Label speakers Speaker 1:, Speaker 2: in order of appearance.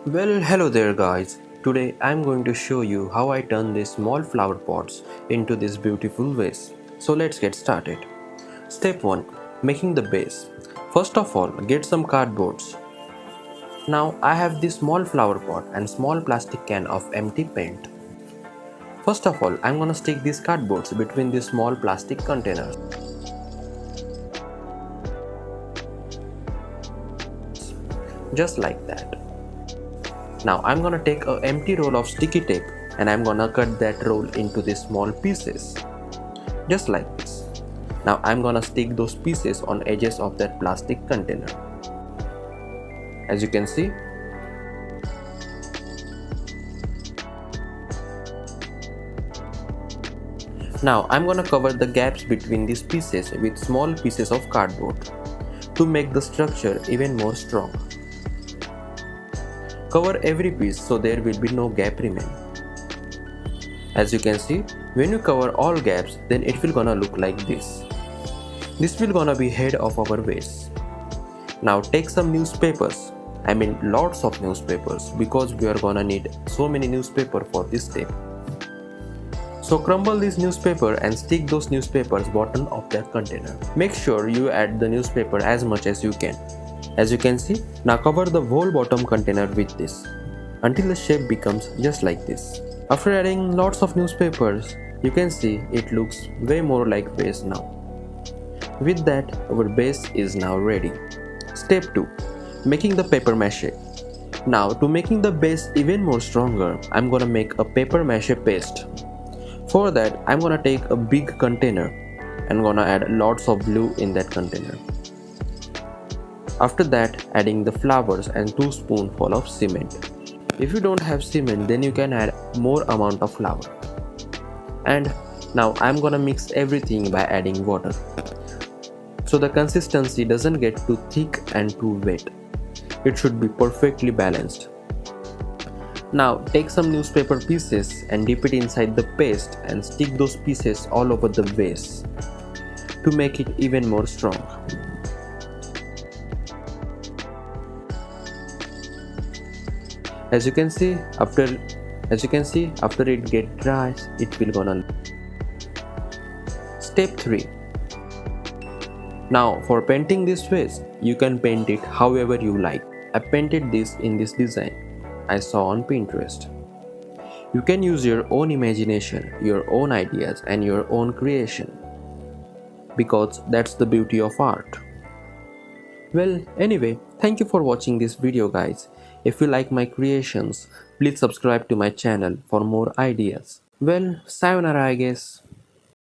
Speaker 1: Well, hello there guys. Today I'm going to show you how I turn these small flower pots into this beautiful vase. So let's get started. Step 1. Making the base. First of all, get some cardboards. Now I have this small flower pot and small plastic can of empty paint. First of all, I'm gonna stick these cardboards between these small plastic containers. Just like that. Now I'm gonna take an empty roll of sticky tape and I'm gonna cut that roll into these small pieces. Just like this. Now I'm gonna stick those pieces on edges of that plastic container. As you can see. Now I'm gonna cover the gaps between these pieces with small pieces of cardboard to make the structure even more strong. Cover every piece so there will be no gap remain. As you can see, when you cover all gaps, then it will gonna look like this. This will gonna be head of our vase. Now take some newspapers. I mean lots of newspapers because we are gonna need so many newspaper for this step. So crumble this newspaper and stick those newspapers bottom of that container. Make sure you add the newspaper as much as you can. As you can see, now cover the whole bottom container with this until the shape becomes just like this. After adding lots of newspapers, you can see it looks way more like vase now. With that, our base is now ready. Step 2. Making the paper mache. Now to making the base even more stronger, I'm gonna make a paper mache paste. For that, I'm gonna take a big container and gonna add lots of glue in that container. After that, adding the flowers and 2 spoonfuls of cement. If you don't have cement, then you can add more amount of flour. And now I'm gonna mix everything by adding water. So the consistency doesn't get too thick and too wet. It should be perfectly balanced. Now take some newspaper pieces and dip it inside the paste and stick those pieces all over the vase to make it even more strong. As you can see, after it get dry, it will gonna. Step 3. Now for painting this vase, you can paint it however you like. I painted this in this design I saw on Pinterest. You can use your own imagination, your own ideas and your own creation, because that's the beauty of art. Well, anyway, thank you for watching this video guys. If you like my creations, please subscribe to my channel for more ideas. Well, sayonara I guess.